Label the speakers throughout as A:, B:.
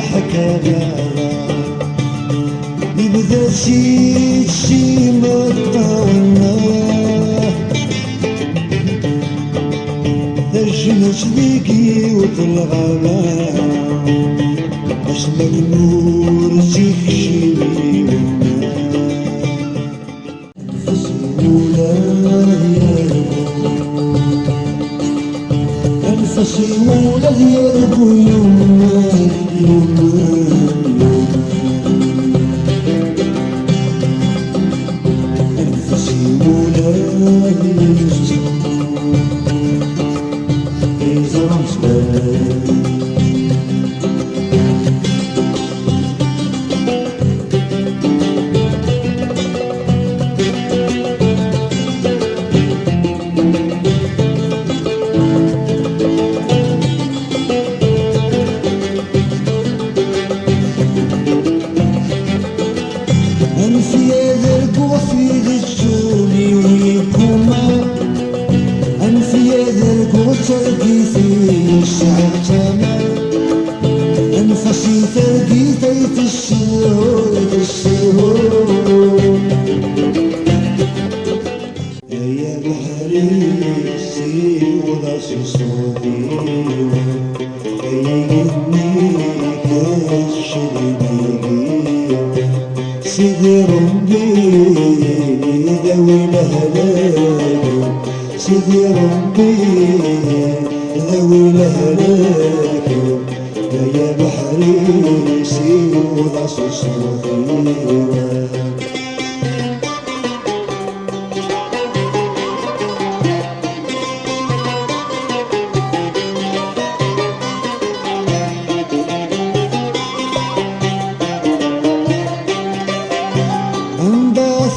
A: حكاها يبدا شي مطاونا ترجمت ليكي وطلغانا باش مجنور تكشي أنفسي ولد يربو يومان يومان أنفسي ولد يزرم أنفي ذرك وفي ذجوني ويكوما أنفي ذرك وترقي في الشعب تما أنفسي ترقي تيت الشهور يا بحري سيوضا صوتي يا يهني كالشريني سيدي ربي ذوي الهلاك سيدي ربي ذوي الهلاك يا بحري سيوضا صوتي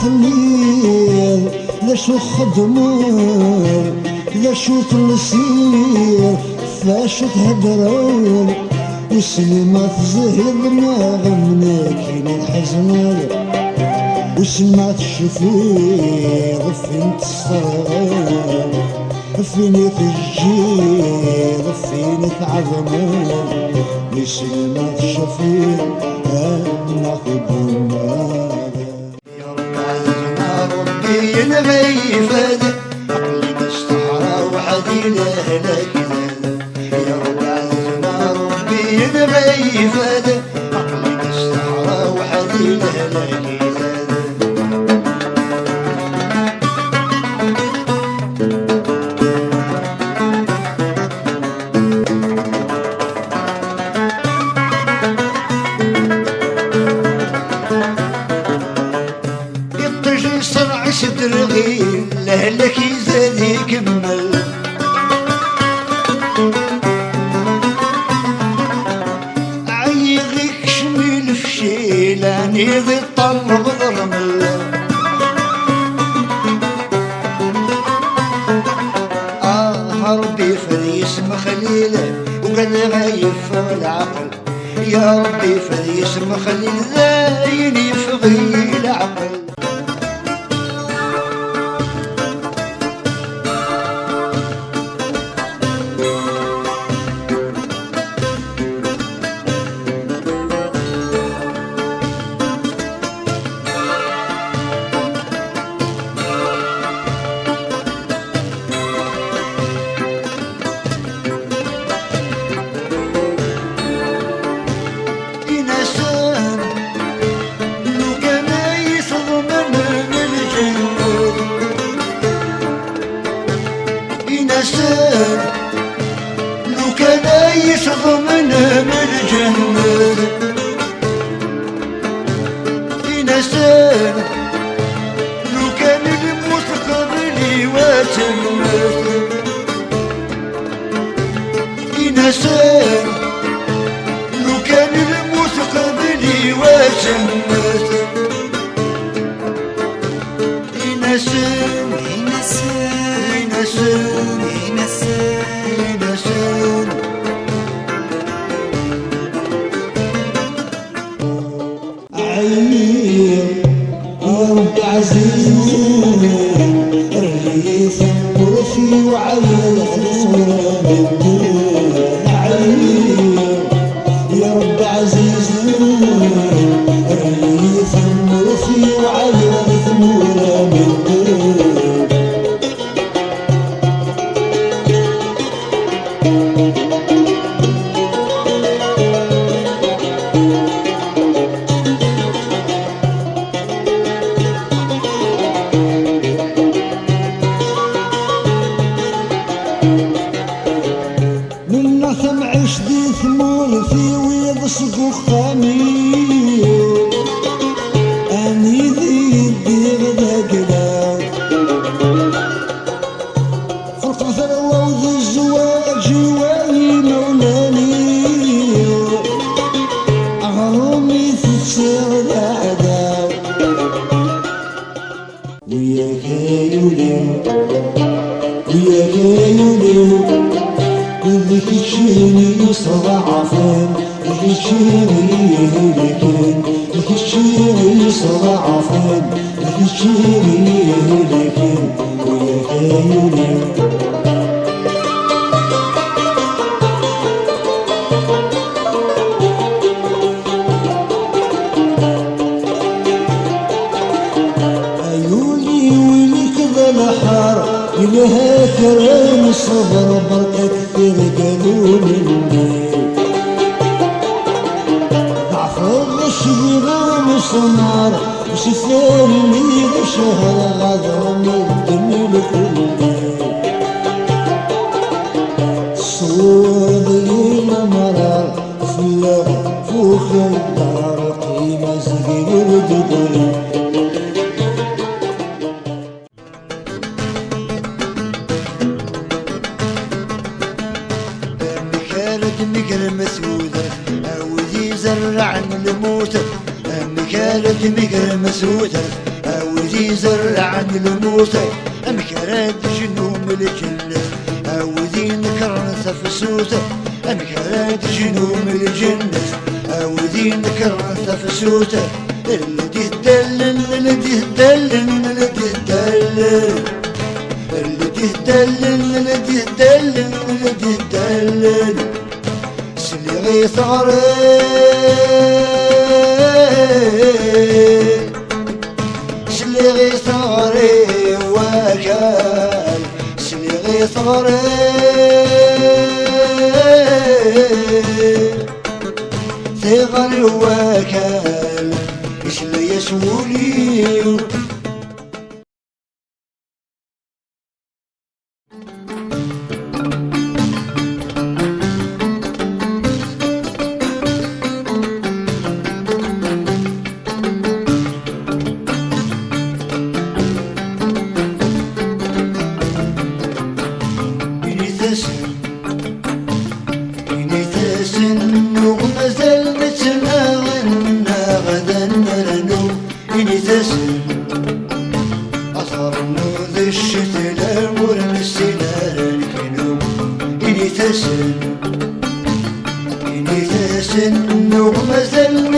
A: الليل لاشو خدمر لاشو تلسير فاشو تهدرون وسلمات زهر ناغمنا كين الحزنر وسمعت الشفير فين تصار فين تجير فين تعظمر وسمعت الشفير أنا خدمر ينغي فادي عقلي مستحرى وحدي لهلاك يا رب عزنا ربي ينغي فادي عقلي مستحرى وحدي لهلاك صدرغي لهلك يزاد يكمل عيغيك شميل فشيلاني ذي الطلب ضرمل ربي فريس مخليله وقد غايف العقل يا ربي فريس مخليل ذاين يفغي العقل لو كان يصدمنا من الجنة إنسان لو كان المستقبل يواتمت إنسان لو كان المستقبل يواتمت إنسان إنسان إنسان عير يا رب عزيز رغيف وفي وعلى الخصوم عير يا رب عزيز ويا كيوني كلك تشيني صضعفين تشيني لكن تشيني صضعفين تشيني لكن ويا كيوني لها كرام الصبر بركة قالوا للنبي ضعف الشبيبة مصنار وشفار اللي بشهر غضر من الدنيا لكل الصور ذينا مرار في فوق الدار قيمة زغير ودقري
B: مقر مسودة أودي زرعن الموتى مكالة مقر مسودة أودي زرعن الموتى مكالة جنوم الجنة أودي نكرن تفسوتة مكالة جنوم الجنة أودي نكرن تفسوتة اللي تدلل اللي تدلل اللي تدلل اللي تدلل اللي تدلل اللي تدلل سلي ثغري سلي ثغري وكال سلي ثغري ثغري وكال سلي يسولي وغمزل مثلنا غنى غدا نرنو إني تسن أصغر ذي الشتاء ورمسنا الكنو إني تسن وغمزل